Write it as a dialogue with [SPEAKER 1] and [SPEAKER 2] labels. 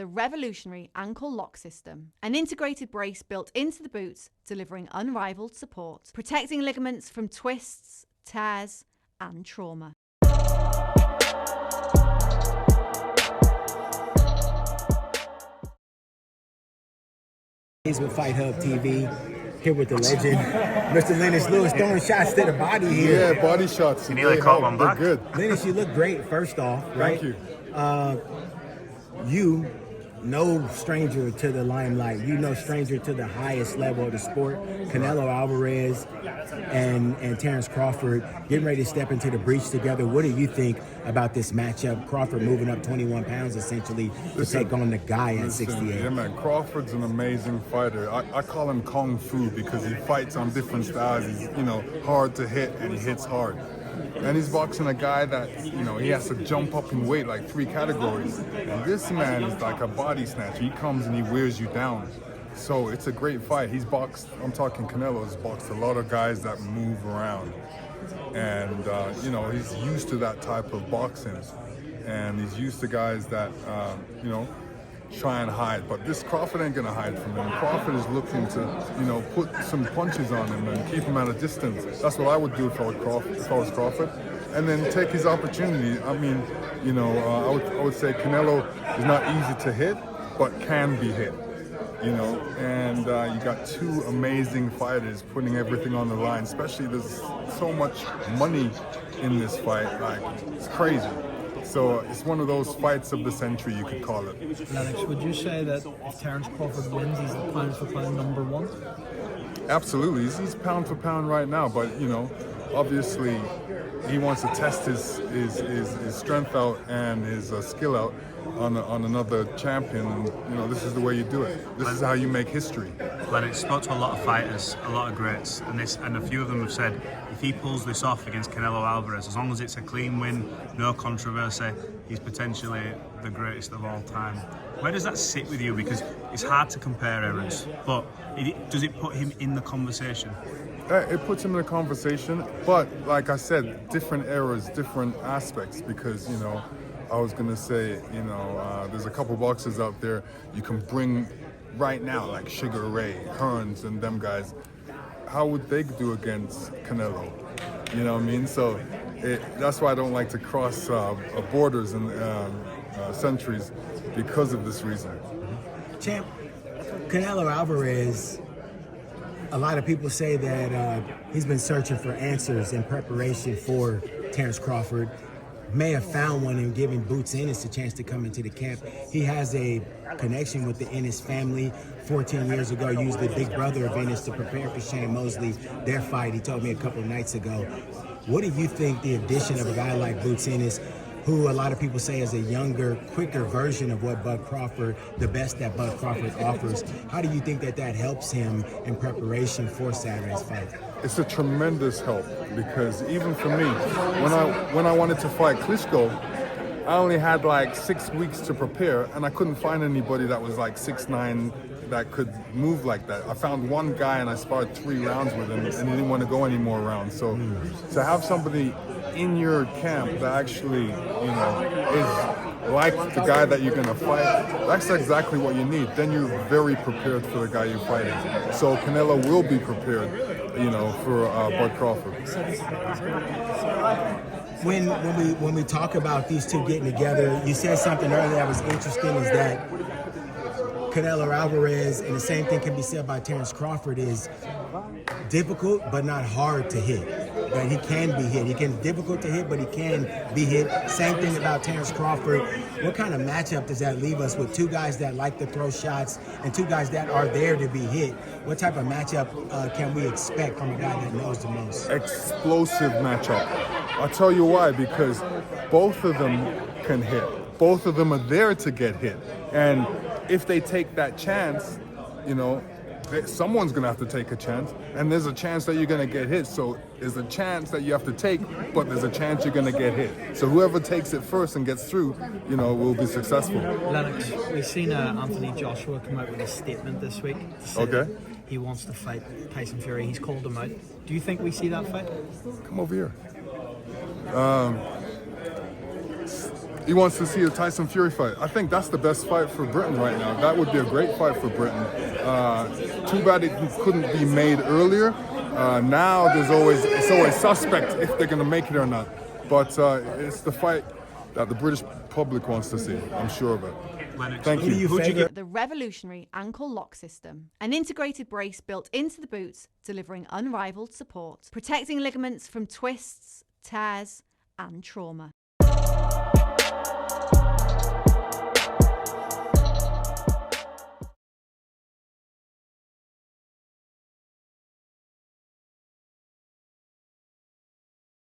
[SPEAKER 1] the revolutionary ankle lock system, an integrated brace built into the boots, delivering unrivaled support, protecting ligaments from twists, tears, and trauma.
[SPEAKER 2] He's with Fight Hub TV, here with the legend, Mr. Lennox Lewis, throwing shots to the body here.
[SPEAKER 3] Yeah, body shots.
[SPEAKER 4] You nearly caught one back.
[SPEAKER 3] Good.
[SPEAKER 2] Lennox, you look great, first off, right?
[SPEAKER 3] Thank you.
[SPEAKER 2] You, no stranger to the limelight. You no stranger to the highest level of the sport. Canelo Alvarez and Terence Crawford getting ready to step into the breach together. What do you think about this matchup? Crawford moving up 21 pounds essentially to take on the guy at 68.
[SPEAKER 3] Yeah, man, Crawford's an amazing fighter. I call him Kung Fu because he fights on different styles. He's, hard to hit and he hits hard. And he's boxing a guy that, he has to jump up in weight like 3 categories. And this man is like a body snatcher. He comes and he wears you down. So it's a great fight. He's boxed, I'm talking Canelo's boxed a lot of guys that move around. And, he's used to that type of boxing. And he's used to guys that, try and hide. But this Crawford ain't gonna hide from him. Crawford is looking to, put some punches on him and keep him at a distance. That's what I would do if I was Crawford. And then take his opportunity. I mean, I would say Canelo is not easy to hit, but can be hit. And you got 2 amazing fighters putting everything on the line, especially there's so much money in this fight, like, it's crazy. So it's one of those fights of the century, you could call it.
[SPEAKER 5] Lennox, would you say that if Terence Crawford wins, he's the pound for pound number 1?
[SPEAKER 3] Absolutely, he's pound for pound right now, but obviously he wants to test his strength out and his skill out on another champion, and this is the way you do it. This is how you make history.
[SPEAKER 4] Lennox spoke to a lot of fighters, a lot of greats, and a few of them have said if he pulls this off against Canelo Alvarez, as long as it's a clean win, no controversy, he's potentially the greatest of all time. Where does that sit with you? Because it's hard to compare eras, but does it put him in the conversation?
[SPEAKER 3] It puts him in the conversation, but like I said, different eras, different aspects, because I was gonna say, there's a couple boxers out there you can bring right now, like Sugar Ray, Hearns, and them guys. How would they do against Canelo? You know what I mean? So that's why I don't like to cross borders and centuries because of this reason.
[SPEAKER 2] Champ, Canelo Alvarez, a lot of people say that he's been searching for answers in preparation for Terence Crawford. May have found one in giving Boots Ennis a chance to come into the camp. He has a connection with the Ennis family. 14 years ago, used the big brother of Ennis to prepare for Shane Mosley, their fight, he told me a couple of nights ago. What do you think the addition of a guy like Boots Ennis, who a lot of people say is a younger, quicker version of what Bud Crawford, the best that Bud Crawford offers, how do you think that helps him in preparation for Saturday's fight?
[SPEAKER 3] It's a tremendous help, because even for me, when I wanted to fight Klitschko, I only had like 6 weeks to prepare, and I couldn't find anybody that was like 6'9", that could move like that. I found one guy and I sparred 3 rounds with him, and he didn't want to go any more rounds. So to have somebody in your camp that actually, is like the guy that you're gonna fight, that's exactly what you need. Then you're very prepared for the guy you're fighting. So Canelo will be prepared, for Bud Crawford.
[SPEAKER 2] When we talk about these two getting together, you said something earlier that was interesting, is that Canelo Alvarez, and the same thing can be said by Terence Crawford, is difficult but not hard to hit. Right? He can be hit. He can be difficult to hit, but he can be hit. Same thing about Terence Crawford. What kind of matchup does that leave us with 2 guys that like to throw shots and 2 guys that are there to be hit? What type of matchup can we expect from a guy that knows the most?
[SPEAKER 3] Explosive matchup. I'll tell you why, because both of them can hit. Both of them are there to get hit. And if they take that chance, someone's going to have to take a chance, and there's a chance that you're going to get hit. So there's a chance that you have to take, but there's a chance you're going to get hit. So whoever takes it first and gets through, will be successful.
[SPEAKER 5] Lennox, we've seen Anthony Joshua come out with a statement this week to say that he wants to fight Tyson Fury. He's called him out. Do you think we see that fight?
[SPEAKER 3] Come over here. He wants to see a Tyson Fury fight. I think that's the best fight for Britain right now. That would be a great fight for Britain. Too bad it couldn't be made earlier. Now it's always suspect if they're going to make it or not. But it's the fight that the British public wants to see. I'm sure of it.
[SPEAKER 4] Lennox,
[SPEAKER 3] Thank you.
[SPEAKER 1] The revolutionary ankle lock system, an integrated brace built into the boots, delivering unrivaled support, protecting ligaments from twists, tears, and trauma.